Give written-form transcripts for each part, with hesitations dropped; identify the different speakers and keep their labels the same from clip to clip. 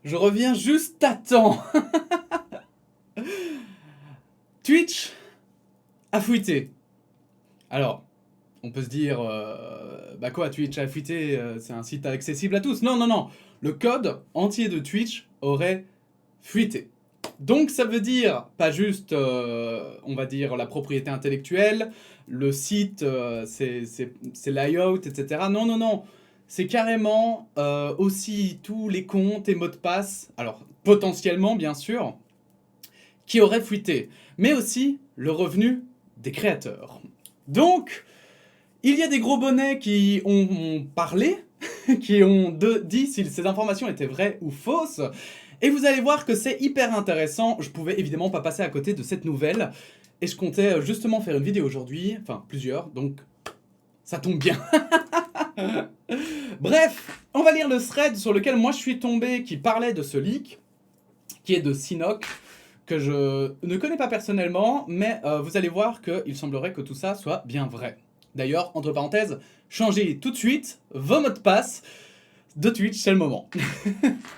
Speaker 1: Je reviens juste à temps. Twitch a fuité. Alors, on peut se dire, bah quoi, Twitch a fuité, c'est un site accessible à tous. Non, non, non. Le code entier de Twitch aurait fuité. Donc ça veut dire, pas juste, on va dire, la propriété intellectuelle, le site, c'est layout, etc. Non, non, non. C'est carrément aussi tous les comptes et mots de passe, alors potentiellement bien sûr, qui auraient fuité, mais aussi le revenu des créateurs. Donc, il y a des gros bonnets qui ont parlé, qui ont dit si ces informations étaient vraies ou fausses, et vous allez voir que c'est hyper intéressant. Je pouvais évidemment pas passer à côté de cette nouvelle, et je comptais justement faire une vidéo aujourd'hui, enfin plusieurs, donc ça tombe bien. Bref, on va lire le thread sur lequel moi je suis tombé qui parlait de ce leak, qui est de Sinoc, que je ne connais pas personnellement, mais vous allez voir qu'il semblerait que tout ça soit bien vrai. D'ailleurs, entre parenthèses, changez tout de suite vos mots de passe de Twitch, c'est le moment.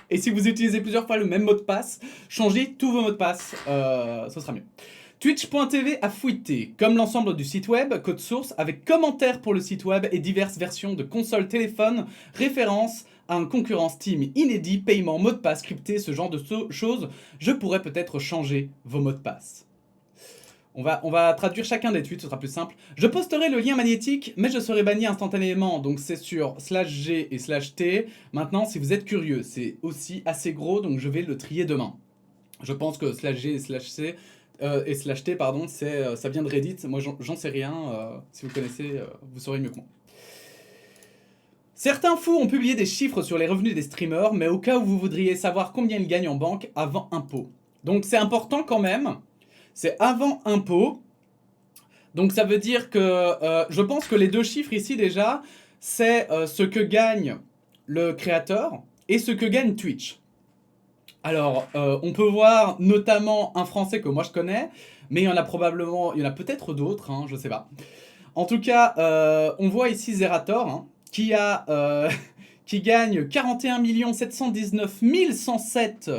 Speaker 1: Et si vous utilisez plusieurs fois le même mot de passe, changez tous vos mots de passe, ce sera mieux. Twitch.tv a fuité, comme l'ensemble du site web, code source avec commentaires pour le site web et diverses versions de consoles téléphone, référence à un concurrent Steam inédit, paiement, mot de passe crypté, ce genre de choses. Je pourrais peut-être changer vos mots de passe. On va traduire chacun des tweets, ce sera plus simple. Je posterai le lien magnétique, mais je serai banni instantanément, donc c'est sur /G et /T. Maintenant, si vous êtes curieux, c'est aussi assez gros, donc je vais le trier demain. Je pense que /G et /C et /T, pardon, ça vient de Reddit. Moi, j'en sais rien. Si vous connaissez, vous saurez mieux que moi. Certains fous ont publié des chiffres sur les revenus des streamers, mais au cas où vous voudriez savoir combien ils gagnent en banque avant impôt. Donc c'est important quand même. C'est avant impôt. Donc ça veut dire que je pense que les deux chiffres ici déjà, c'est ce que gagne le créateur et ce que gagne Twitch. Alors, on peut voir notamment un français que moi je connais, mais il y en a peut-être d'autres, hein, je sais pas. En tout cas, on voit ici Zerator, hein, qui gagne 41 719 107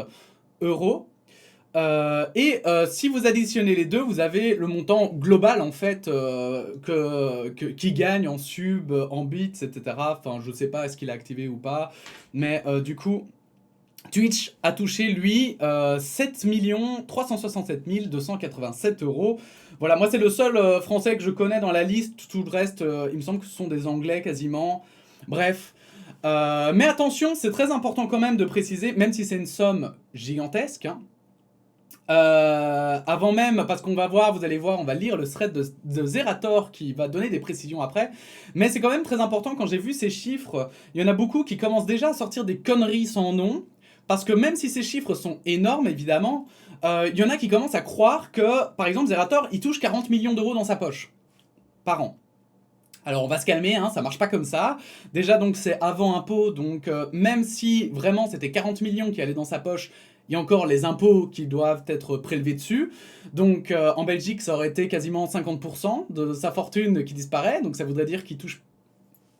Speaker 1: euros. Si vous additionnez les deux, vous avez le montant global en fait qui gagne en sub, en bits, etc. Enfin, je sais pas est-ce qu'il a activé ou pas, mais du coup, Twitch a touché, lui, 7 367 287 euros. Voilà, moi, c'est le seul français que je connais dans la liste. Tout le reste, il me semble que ce sont des anglais quasiment. Bref. Mais attention, c'est très important quand même de préciser, même si c'est une somme gigantesque, hein, avant même, parce qu'on va voir, vous allez voir, on va lire le thread de Zerator qui va donner des précisions après. Mais c'est quand même très important, quand j'ai vu ces chiffres, il y en a beaucoup qui commencent déjà à sortir des conneries sans nom. Parce que même si ces chiffres sont énormes, évidemment, il y en a qui commencent à croire que, par exemple, Zerator, il touche 40 millions d'euros dans sa poche. Par an. Alors on va se calmer, hein, ça marche pas comme ça. Déjà donc c'est avant impôt, donc même si vraiment c'était 40 millions qui allaient dans sa poche, il y a encore les impôts qui doivent être prélevés dessus. Donc en Belgique ça aurait été quasiment 50% de sa fortune qui disparaît, donc ça voudrait dire qu'il touche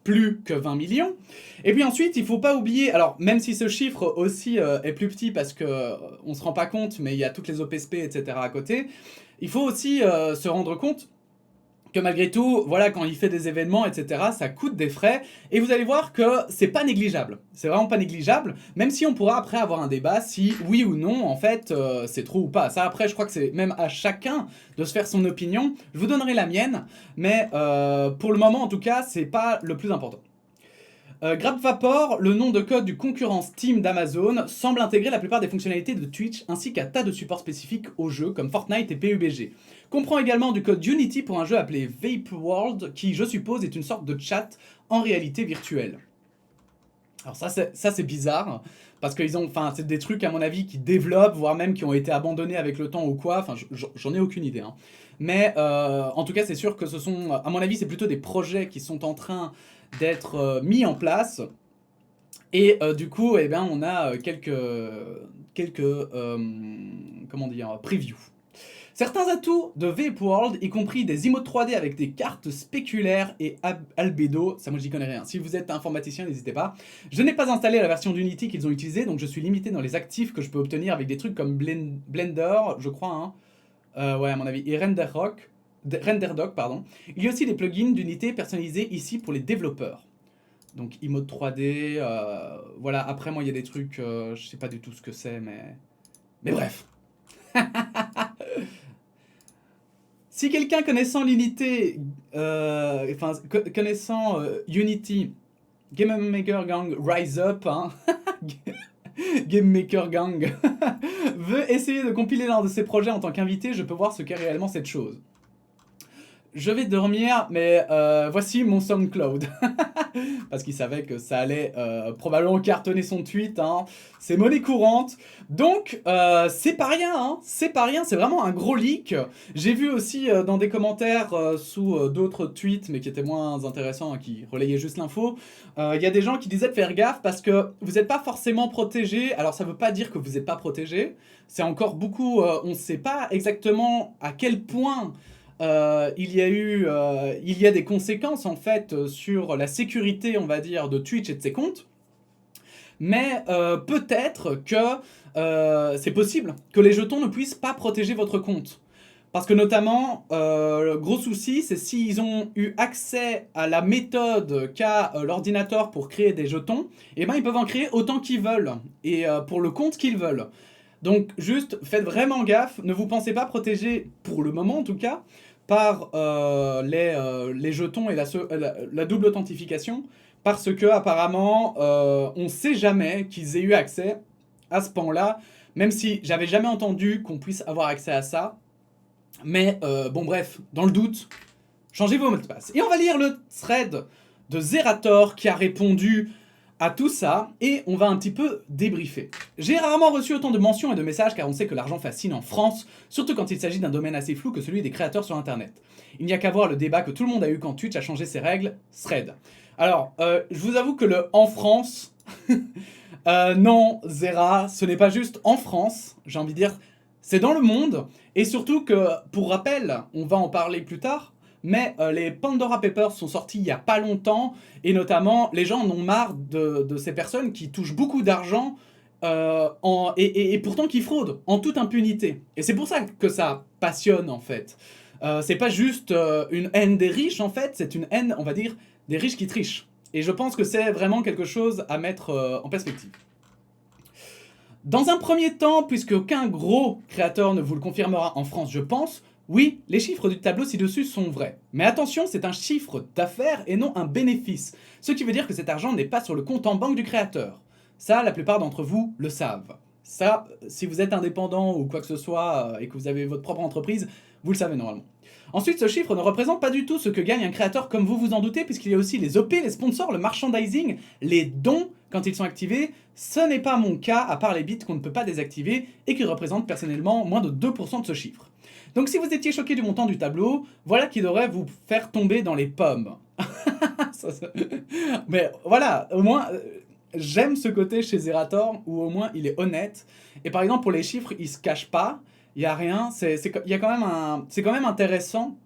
Speaker 1: plus que 20 millions. Et puis ensuite, il faut pas oublier, alors même si ce chiffre aussi est plus petit parce que on se rend pas compte, mais il y a toutes les OPSP, etc. à côté, il faut aussi se rendre compte que malgré tout, voilà, quand il fait des événements, etc., ça coûte des frais, et vous allez voir que c'est pas négligeable. C'est vraiment pas négligeable, même si on pourra après avoir un débat si, oui ou non, en fait, c'est trop ou pas. Ça, après, je crois que c'est même à chacun de se faire son opinion. Je vous donnerai la mienne, mais pour le moment, en tout cas, c'est pas le plus important. GrabVapor, le nom de code du concurrent Steam d'Amazon, semble intégrer la plupart des fonctionnalités de Twitch ainsi qu'un tas de supports spécifiques aux jeux comme Fortnite et PUBG. Comprend également du code Unity pour un jeu appelé Vape World qui, je suppose, est une sorte de chat en réalité virtuelle. Alors ça c'est bizarre, parce qu'ils ont, enfin c'est des trucs à mon avis qui développent, voire même qui ont été abandonnés avec le temps ou quoi, enfin j'en ai aucune idée. Hein. Mais en tout cas c'est sûr que ce sont, à mon avis c'est plutôt des projets qui sont en train d'être mis en place. Et du coup, eh ben, on a quelques comment dire, previews. Certains atouts de Vape World, y compris des emotes 3D avec des cartes spéculaires et albédo, ça moi j'y connais rien. Si vous êtes informaticien, n'hésitez pas. Je n'ai pas installé la version d'Unity qu'ils ont utilisée, donc je suis limité dans les actifs que je peux obtenir avec des trucs comme Blender, je crois, hein. Ouais, à mon avis, et RenderDoc, pardon. Il y a aussi des plugins d'Unity personnalisés ici pour les développeurs. Donc emote 3D, voilà, après moi il y a des trucs, je sais pas du tout ce que c'est, mais bref. Si quelqu'un connaissant l'unité, connaissant Unity, Game Maker Gang Rise Up, hein, Game Maker Gang, veut essayer de compiler l'un de ses projets en tant qu'invité, je peux voir ce qu'est réellement cette chose. Je vais dormir, mais voici mon SoundCloud. Parce qu'il savait que ça allait probablement cartonner son tweet, hein. C'est monnaie courante. Donc, c'est pas rien, hein. C'est pas rien, c'est vraiment un gros leak. J'ai vu aussi dans des commentaires sous d'autres tweets, mais qui étaient moins intéressants, hein, qui relayaient juste l'info, il y a des gens qui disaient de faire gaffe parce que vous n'êtes pas forcément protégé. Alors, ça veut pas dire que vous n'êtes pas protégé. C'est encore beaucoup, on ne sait pas exactement à quel point... il y a des conséquences en fait sur la sécurité, on va dire, de Twitch et de ses comptes. Mais peut-être que c'est possible que les jetons ne puissent pas protéger votre compte. Parce que notamment, le gros souci, c'est s'ils ont eu accès à la méthode qu'a l'ordinateur pour créer des jetons, et ben ils peuvent en créer autant qu'ils veulent, et pour le compte qu'ils veulent. Donc juste, faites vraiment gaffe, ne vous pensez pas protégé, pour le moment en tout cas, par les jetons et la double authentification, parce que apparemment, on ne sait jamais qu'ils aient eu accès à ce pan-là, même si j'avais jamais entendu qu'on puisse avoir accès à ça. Mais bon bref, dans le doute, changez vos mots de passe. Et on va lire le thread de Zerator qui a répondu à tout ça, et on va un petit peu débriefer. J'ai rarement reçu autant de mentions et de messages car on sait que l'argent fascine en France, surtout quand il s'agit d'un domaine assez flou que celui des créateurs sur internet. Il n'y a qu'à voir le débat que tout le monde a eu quand Twitch a changé ses règles, thread. Alors, je vous avoue que le « en France », non, Zera, ce n'est pas juste en France, j'ai envie de dire, c'est dans le monde, et surtout que, pour rappel, on va en parler plus tard, mais les Pandora Papers sont sortis il n'y a pas longtemps, et notamment, les gens en ont marre de ces personnes qui touchent beaucoup d'argent et pourtant qui fraudent en toute impunité. Et c'est pour ça que ça passionne, en fait. C'est pas juste une haine des riches, en fait, c'est une haine, on va dire, des riches qui trichent. Et je pense que c'est vraiment quelque chose à mettre en perspective. Dans un premier temps, puisque aucun gros créateur ne vous le confirmera en France, je pense, oui, les chiffres du tableau ci-dessus sont vrais. Mais attention, c'est un chiffre d'affaires et non un bénéfice. Ce qui veut dire que cet argent n'est pas sur le compte en banque du créateur. Ça, la plupart d'entre vous le savent. Ça, si vous êtes indépendant ou quoi que ce soit et que vous avez votre propre entreprise, vous le savez normalement. Ensuite, ce chiffre ne représente pas du tout ce que gagne un créateur comme vous en doutez, puisqu'il y a aussi les OP, les sponsors, le merchandising, les dons quand ils sont activés. Ce n'est pas mon cas, à part les bits qu'on ne peut pas désactiver et qui représentent personnellement moins de 2% de ce chiffre. Donc si vous étiez choqué du montant du tableau, voilà qui devrait vous faire tomber dans les pommes. Mais voilà, au moins, j'aime ce côté chez Zerator où au moins il est honnête. Et par exemple pour les chiffres, il se cache pas, il n'y a rien, c'est quand même intéressant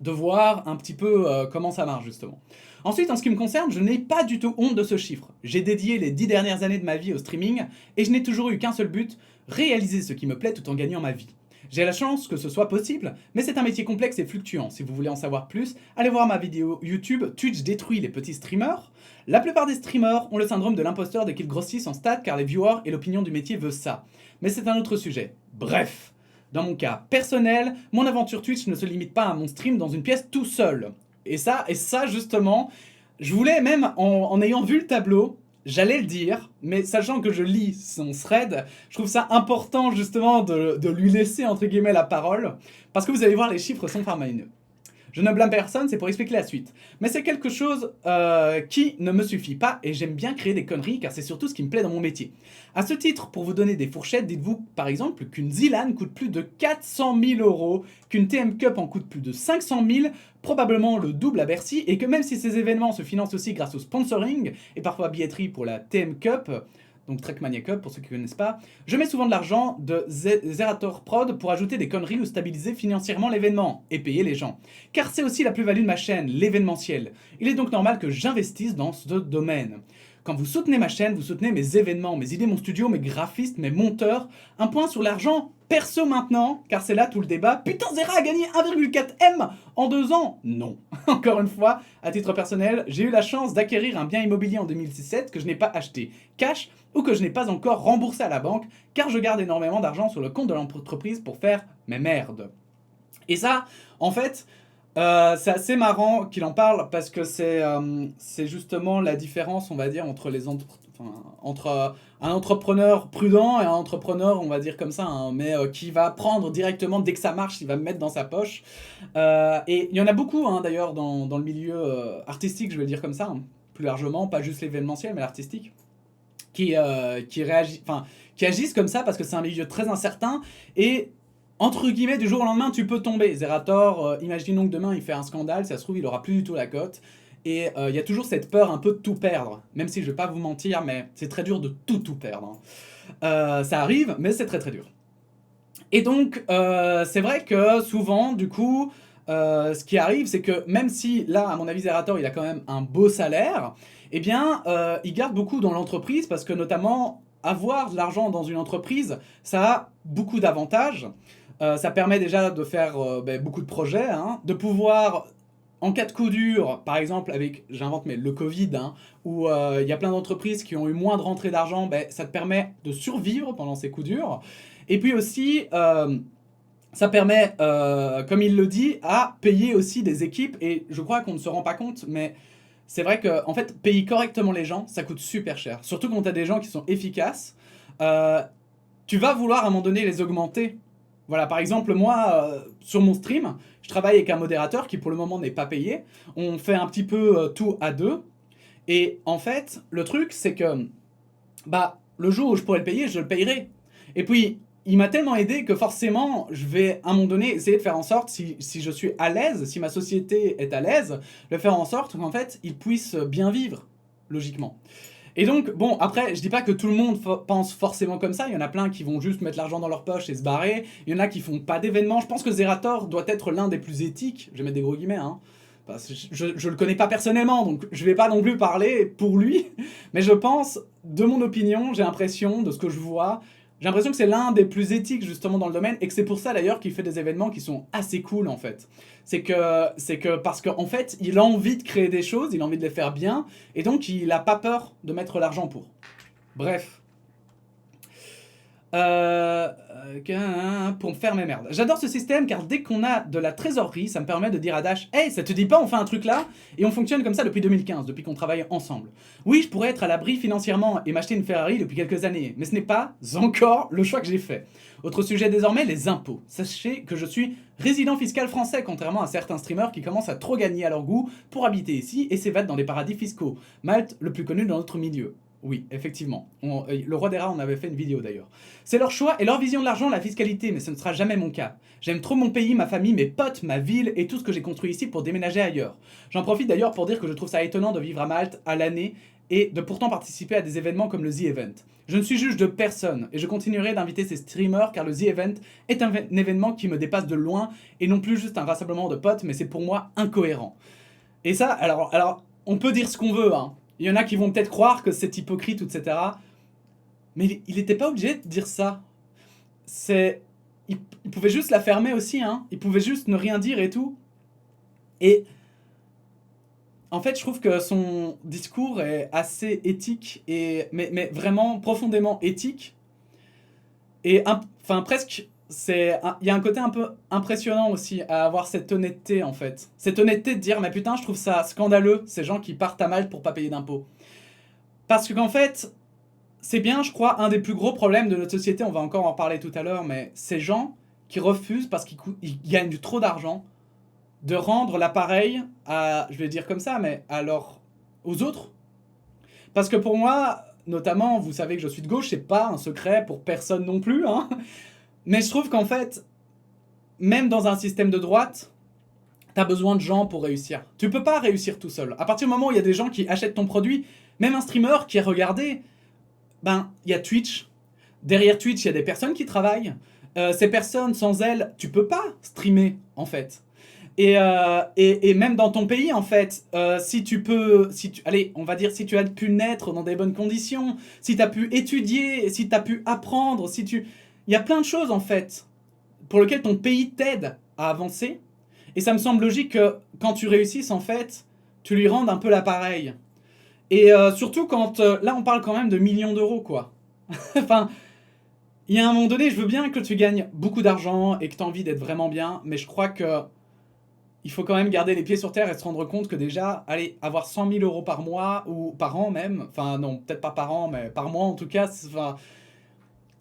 Speaker 1: de voir un petit peu comment ça marche justement. Ensuite, en ce qui me concerne, je n'ai pas du tout honte de ce chiffre. J'ai dédié les 10 dernières années de ma vie au streaming et je n'ai toujours eu qu'un seul but, réaliser ce qui me plaît tout en gagnant ma vie. J'ai la chance que ce soit possible, mais c'est un métier complexe et fluctuant. Si vous voulez en savoir plus, allez voir ma vidéo YouTube « Twitch détruit les petits streamers ». La plupart des streamers ont le syndrome de l'imposteur dès qu'ils grossissent en stats car les viewers et l'opinion du métier veut ça. Mais c'est un autre sujet. Bref, dans mon cas personnel, mon aventure Twitch ne se limite pas à mon stream dans une pièce tout seul. Et ça justement, je voulais même, en ayant vu le tableau, j'allais le dire, mais sachant que je lis son thread, je trouve ça important justement de lui laisser entre guillemets la parole, parce que vous allez voir, les chiffres sont faramineux. Je ne blâme personne, c'est pour expliquer la suite. Mais c'est quelque chose qui ne me suffit pas et j'aime bien créer des conneries car c'est surtout ce qui me plaît dans mon métier. À ce titre, pour vous donner des fourchettes, dites-vous par exemple qu'une Zilan coûte plus de 400 000 €, qu'une TM Cup en coûte plus de 500 000, probablement le double à Bercy, et que même si ces événements se financent aussi grâce au sponsoring et parfois billetterie pour la TM Cup, donc Trackmania Cup pour ceux qui ne connaissent pas, je mets souvent de l'argent de Zerator Prod pour ajouter des conneries ou stabiliser financièrement l'événement et payer les gens. Car c'est aussi la plus-value de ma chaîne, l'événementiel. Il est donc normal que j'investisse dans ce domaine. Quand vous soutenez ma chaîne, vous soutenez mes événements, mes idées, mon studio, mes graphistes, mes monteurs. Un point sur l'argent perso maintenant, car c'est là tout le débat. Putain, Zera a gagné 1,4 M en 2 ans. Non. Encore une fois, à titre personnel, j'ai eu la chance d'acquérir un bien immobilier en 2017 que je n'ai pas acheté cash ou que je n'ai pas encore remboursé à la banque, car je garde énormément d'argent sur le compte de l'entreprise pour faire mes merdes. Et ça, en fait, c'est assez marrant qu'il en parle parce que c'est justement la différence, on va dire, entre un entrepreneur prudent et un entrepreneur, on va dire comme ça, hein, mais qui va prendre directement, dès que ça marche, il va me mettre dans sa poche. Et il y en a beaucoup, hein, d'ailleurs, dans le milieu artistique, je vais le dire comme ça, hein, plus largement, pas juste l'événementiel, mais l'artistique, qui agissent comme ça parce que c'est un milieu très incertain et entre guillemets, du jour au lendemain, tu peux tomber. Zerator, imaginons que demain il fait un scandale, ça se trouve, il aura plus du tout la cote. Et il y a toujours cette peur un peu de tout perdre. Même si je vais pas vous mentir, mais c'est très dur de tout perdre. Ça arrive, mais c'est très dur. Et donc, c'est vrai que souvent, du coup, ce qui arrive, c'est que même si là, à mon avis, Zerator, il a quand même un beau salaire, eh bien, il garde beaucoup dans l'entreprise parce que notamment, avoir de l'argent dans une entreprise, ça a beaucoup d'avantages. Ça permet déjà de faire beaucoup de projets, hein, de pouvoir, en cas de coup dur, par exemple avec, j'invente, mais le Covid, hein, où il y a plein d'entreprises qui ont eu moins de rentrées d'argent, ça te permet de survivre pendant ces coups durs. Et puis aussi, ça permet, comme il le dit, à payer aussi des équipes. Et je crois qu'on ne se rend pas compte, mais c'est vrai que, en fait, payer correctement les gens, ça coûte super cher. Surtout quand tu as des gens qui sont efficaces. Tu vas vouloir à un moment donné les augmenter. Voilà, par exemple, moi, sur mon stream, je travaille avec un modérateur qui pour le moment n'est pas payé. On fait un petit peu tout à deux. Et en fait, le truc, c'est que le jour où je pourrai le payer, je le payerai. Et puis, il m'a tellement aidé que forcément, je vais à un moment donné essayer de faire en sorte, si je suis à l'aise, si ma société est à l'aise, de faire en sorte qu'en fait, ils puissent bien vivre, logiquement. Et donc, bon, après, je dis pas que tout le monde pense forcément comme ça. Il y en a plein qui vont juste mettre l'argent dans leur poche et se barrer. Il y en a qui font pas d'événements. Je pense que Zerator doit être l'un des plus éthiques. Je vais mettre des gros guillemets, hein. Parce que je le connais pas personnellement, donc je vais pas non plus parler pour lui. Mais je pense, de mon opinion, j'ai l'impression, de ce que je vois, j'ai l'impression que c'est l'un des plus éthiques justement dans le domaine et que c'est pour ça d'ailleurs qu'il fait des événements qui sont assez cool en fait. C'est que parce qu'en fait, il a envie de créer des choses, il a envie de les faire bien et donc il a pas peur de mettre l'argent pour. Bref. Pour me faire mes merdes. J'adore ce système car dès qu'on a de la trésorerie, ça me permet de dire à Dash « Hey, ça te dit pas, on fait un truc là ?» Et on fonctionne comme ça depuis 2015, depuis qu'on travaille ensemble. Oui, je pourrais être à l'abri financièrement et m'acheter une Ferrari depuis quelques années, mais ce n'est pas encore le choix que j'ai fait. Autre sujet désormais, les impôts. Sachez que je suis résident fiscal français, contrairement à certains streamers qui commencent à trop gagner à leur goût pour habiter ici et s'évadent dans des paradis fiscaux. Malte, le plus connu dans notre milieu. Oui, effectivement. Le roi des rats en avait fait une vidéo d'ailleurs. C'est leur choix et leur vision de l'argent, la fiscalité, mais ce ne sera jamais mon cas. J'aime trop mon pays, ma famille, mes potes, ma ville et tout ce que j'ai construit ici pour déménager ailleurs. J'en profite d'ailleurs pour dire que je trouve ça étonnant de vivre à Malte à l'année et de pourtant participer à des événements comme le The Event. Je ne suis juge de personne et je continuerai d'inviter ces streamers car le The Event est un événement qui me dépasse de loin et non plus juste un rassemblement de potes, mais c'est pour moi incohérent. Et ça, alors on peut dire ce qu'on veut, hein. Il y en a qui vont peut-être croire que c'est hypocrite, etc. Mais il n'était pas obligé de dire ça. Il pouvait juste la fermer aussi, hein. Il pouvait juste ne rien dire et tout. Et en fait, je trouve que son discours est assez éthique, mais vraiment profondément éthique. Et presque, il y a un côté un peu impressionnant aussi à avoir cette honnêteté en fait. Cette honnêteté de dire mais putain je trouve ça scandaleux ces gens qui partent à Malte pour pas payer d'impôts. Parce qu'en fait, c'est bien je crois un des plus gros problèmes de notre société, on va encore en parler tout à l'heure, mais ces gens qui refusent parce qu'ils gagnent trop d'argent de rendre l'appareil à, je vais dire comme ça, mais aux autres. Parce que pour moi, notamment, vous savez que je suis de gauche, c'est pas un secret pour personne non plus, hein. Mais je trouve qu'en fait, même dans un système de droite, t'as besoin de gens pour réussir. Tu peux pas réussir tout seul. À partir du moment où il y a des gens qui achètent ton produit, même un streamer qui est regardé, ben, il y a Twitch. Derrière Twitch, il y a des personnes qui travaillent. Ces personnes, sans elles, tu peux pas streamer, en fait. Et même dans ton pays, en fait, si tu peux, allez, on va dire, si tu as pu naître dans des bonnes conditions, si tu as pu étudier, si tu as pu apprendre, il y a plein de choses, en fait, pour lesquelles ton pays t'aide à avancer. Et ça me semble logique que quand tu réussisses, en fait, tu lui rendes un peu l'appareil. Et surtout quand, là, on parle quand même de millions d'euros, quoi. Enfin, il y a un moment donné, je veux bien que tu gagnes beaucoup d'argent et que tu as envie d'être vraiment bien, mais je crois que il faut quand même garder les pieds sur terre et se rendre compte que déjà, allez, avoir 100 000 euros par mois, ou par an même, enfin non, peut-être pas par an, mais par mois en tout cas, enfin,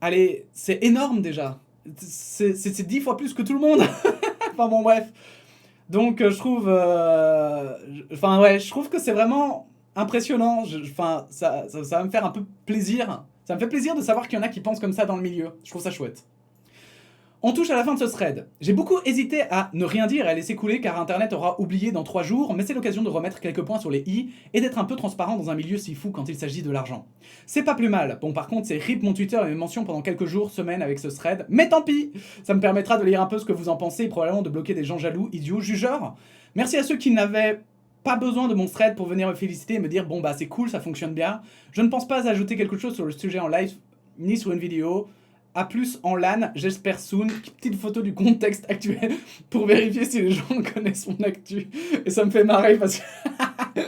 Speaker 1: allez, c'est énorme déjà. C'est 10 fois plus que tout le monde. Enfin bon, bref. Donc je trouve, enfin ouais, je trouve que c'est vraiment impressionnant. Enfin, ça va me faire un peu plaisir. Ça me fait plaisir de savoir qu'il y en a qui pensent comme ça dans le milieu. Je trouve ça chouette. On touche à la fin de ce thread. J'ai beaucoup hésité à ne rien dire et à laisser couler car Internet aura oublié dans 3 jours, mais c'est l'occasion de remettre quelques points sur les i et d'être un peu transparent dans un milieu si fou quand il s'agit de l'argent. C'est pas plus mal. Bon, par contre, c'est rip mon Twitter et mes mentions pendant quelques jours, semaines avec ce thread, mais tant pis. Ça me permettra de lire un peu ce que vous en pensez et probablement de bloquer des gens jaloux, idiots, jugeurs. Merci à ceux qui n'avaient pas besoin de mon thread pour venir me féliciter et me dire bon bah c'est cool, ça fonctionne bien. Je ne pense pas ajouter quelque chose sur le sujet en live ni sur une vidéo. A plus en LAN, j'espère soon. Petite photo du contexte actuel pour vérifier si les gens connaissent mon actu. Et ça me fait marrer parce que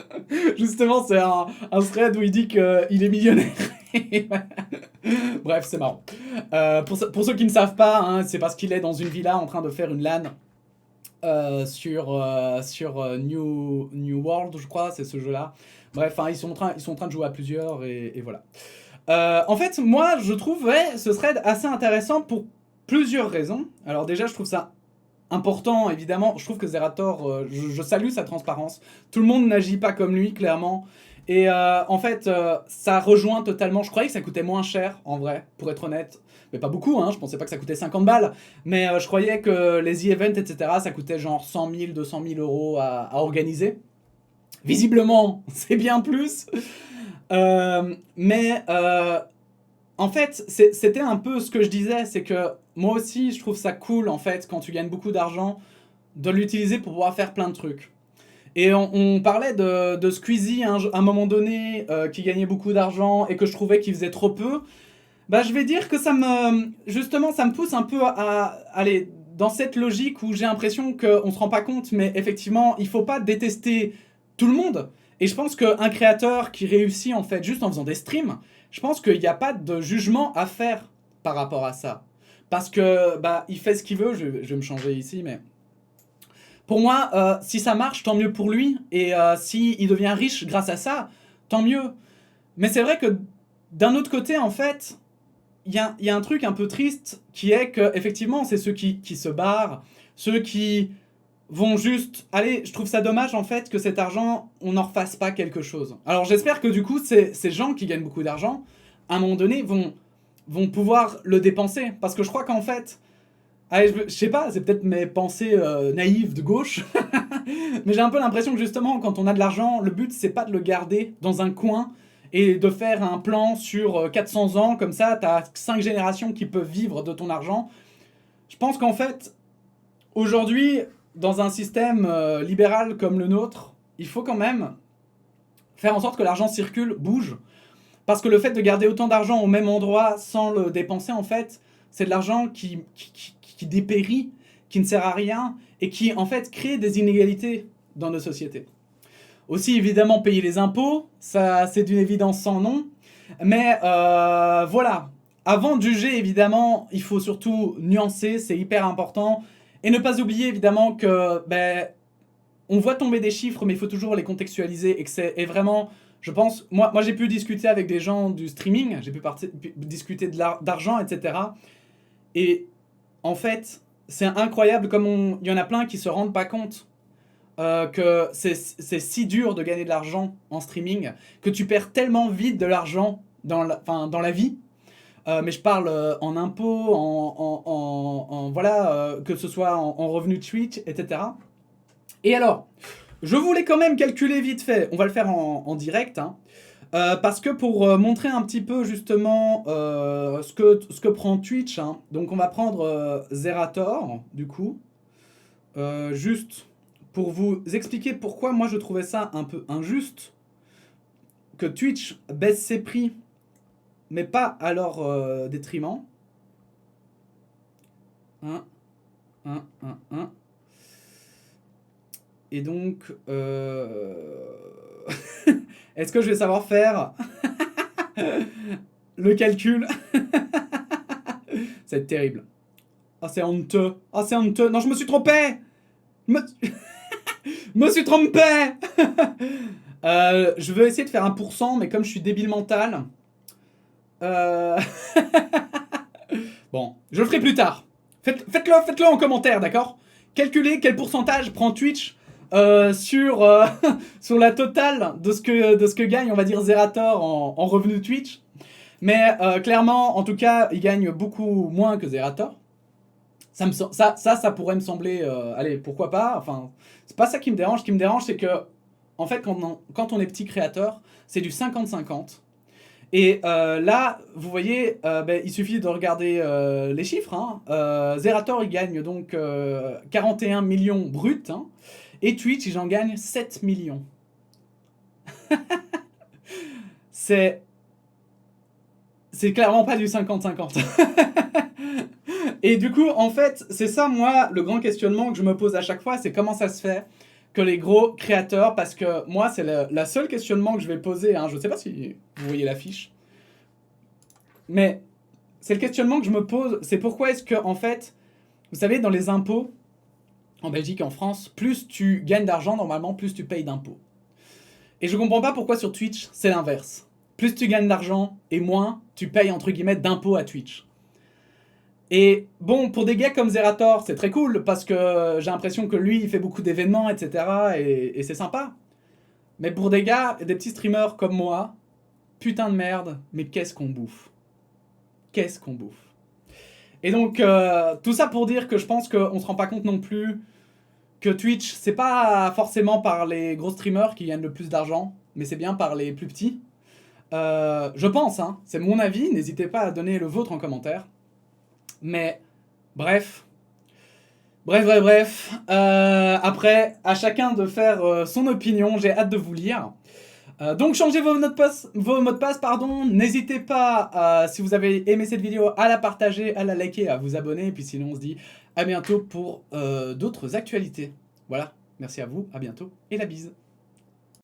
Speaker 1: justement c'est un thread où il dit qu'il est millionnaire. Bref, c'est marrant. Pour ceux qui ne savent pas, hein, c'est parce qu'il est dans une villa en train de faire une LAN sur New World, je crois, c'est ce jeu-là. Bref, hein, ils sont en train de jouer à plusieurs et voilà. En fait, moi, je trouvais ce thread assez intéressant pour plusieurs raisons. Alors déjà, je trouve ça important, évidemment. Je trouve que Zerator, je salue sa transparence. Tout le monde n'agit pas comme lui, clairement. Et en fait, ça rejoint totalement. Je croyais que ça coûtait moins cher, en vrai, pour être honnête. Mais pas beaucoup, hein. Je pensais pas que ça coûtait 50 balles. Mais je croyais que les e-events, etc., ça coûtait genre 100 000, 200 000 euros à organiser. Visiblement, c'est bien plus. Mais en fait, c'était un peu ce que je disais, c'est que moi aussi, je trouve ça cool, en fait, quand tu gagnes beaucoup d'argent, de l'utiliser pour pouvoir faire plein de trucs. Et on parlait de Squeezie à un moment donné, qui gagnait beaucoup d'argent et que je trouvais qu'il faisait trop peu. Bah, je vais dire que justement, ça me pousse un peu à aller dans cette logique où j'ai l'impression qu'on se rend pas compte, mais effectivement, il faut pas détester tout le monde. Et je pense qu'un créateur qui réussit en fait juste en faisant des streams, je pense qu'il n'y a pas de jugement à faire par rapport à ça. Parce que bah il fait ce qu'il veut, je vais me changer ici, mais pour moi, si ça marche, tant mieux pour lui. Et si il devient riche grâce à ça, tant mieux. Mais c'est vrai que d'un autre côté, en fait, il y a un truc un peu triste qui est que effectivement, c'est ceux qui se barrent, ceux qui vont juste... Allez, je trouve ça dommage en fait que cet argent, on n'en refasse pas quelque chose. Alors j'espère que du coup, ces gens qui gagnent beaucoup d'argent, à un moment donné, vont pouvoir le dépenser. Parce que je crois qu'en fait... Allez, je sais pas, c'est peut-être mes pensées naïves de gauche, mais j'ai un peu l'impression que justement, quand on a de l'argent, le but, c'est pas de le garder dans un coin et de faire un plan sur 400 ans, comme ça, t'as 5 générations qui peuvent vivre de ton argent. Je pense qu'en fait, aujourd'hui, dans un système libéral comme le nôtre, il faut quand même faire en sorte que l'argent circule, bouge. Parce que le fait de garder autant d'argent au même endroit sans le dépenser, en fait, c'est de l'argent qui dépérit, qui ne sert à rien et qui, en fait, crée des inégalités dans nos sociétés. Aussi, évidemment, payer les impôts, ça, c'est d'une évidence sans nom. Mais voilà, avant de juger, évidemment, il faut surtout nuancer, c'est hyper important. Et ne pas oublier, évidemment, que on voit tomber des chiffres, mais il faut toujours les contextualiser. Et que c'est vraiment, je pense, moi j'ai pu discuter avec des gens du streaming, j'ai pu discuter d'argent, etc. Et en fait, c'est incroyable comme il y en a plein qui se rendent pas compte que c'est si dur de gagner de l'argent en streaming, que tu perds tellement vite de l'argent dans la vie. Mais je parle en impôts, voilà, que ce soit en revenus Twitch, etc. Et alors, je voulais quand même calculer vite fait, on va le faire en direct, hein. Parce que pour montrer un petit peu justement ce que prend Twitch, hein, donc on va prendre Zerator, du coup, juste pour vous expliquer pourquoi moi je trouvais ça un peu injuste, que Twitch baisse ses prix, mais pas à leur détriment. 1, 1, 1, 1. Et donc, est-ce que je vais savoir faire le calcul? Ça va être terrible. Ah, c'est honteux. Ah, c'est honteux. Non, je me suis trompé. Me, me suis trompé. Je veux essayer de faire 1%, mais comme je suis débile mental... Bon, je le ferai plus tard. Faites-le en commentaire, d'accord? Calculez quel pourcentage prend Twitch sur la totale de ce que gagne, on va dire, Zerator en revenu Twitch. Mais clairement, en tout cas, il gagne beaucoup moins que Zerator. Ça pourrait me sembler... allez, pourquoi pas? Enfin, c'est pas ça qui me dérange. Ce qui me dérange, c'est que, en fait, quand on est petit créateur, c'est du 50-50. Et là, vous voyez, il suffit de regarder les chiffres. Hein. Zerator, il gagne donc 41 millions bruts. Hein, et Twitch, j'en gagne 7 millions. C'est clairement pas du 50-50. Et du coup, en fait, c'est ça, moi, le grand questionnement que je me pose à chaque fois, c'est comment ça se fait que les gros créateurs, parce que moi, c'est la seule questionnement que je vais poser, hein, je sais pas si vous voyez l'affiche, mais c'est le questionnement que je me pose, c'est pourquoi est-ce que, en fait, vous savez, dans les impôts, en Belgique et en France, plus tu gagnes d'argent, normalement, plus tu payes d'impôts. Et je comprends pas pourquoi sur Twitch, c'est l'inverse. Plus tu gagnes d'argent et moins tu payes, entre guillemets, d'impôts à Twitch. Et bon, pour des gars comme Zerator, c'est très cool, parce que j'ai l'impression que lui, il fait beaucoup d'événements, etc. Et c'est sympa. Mais pour des gars, des petits streamers comme moi, putain de merde, mais qu'est-ce qu'on bouffe? Qu'est-ce qu'on bouffe? Et donc, tout ça pour dire que je pense qu'on se rend pas compte non plus que Twitch, c'est pas forcément par les gros streamers qui gagnent le plus d'argent, mais c'est bien par les plus petits. Je pense, hein, c'est mon avis, n'hésitez pas à donner le vôtre en commentaire. Mais, bref. Après, à chacun de faire son opinion, j'ai hâte de vous lire. Donc changez vos mots de passe, pardon. N'hésitez pas, si vous avez aimé cette vidéo, à la partager, à la liker, à vous abonner. Et puis sinon, on se dit à bientôt pour d'autres actualités. Voilà, merci à vous, à bientôt et la bise.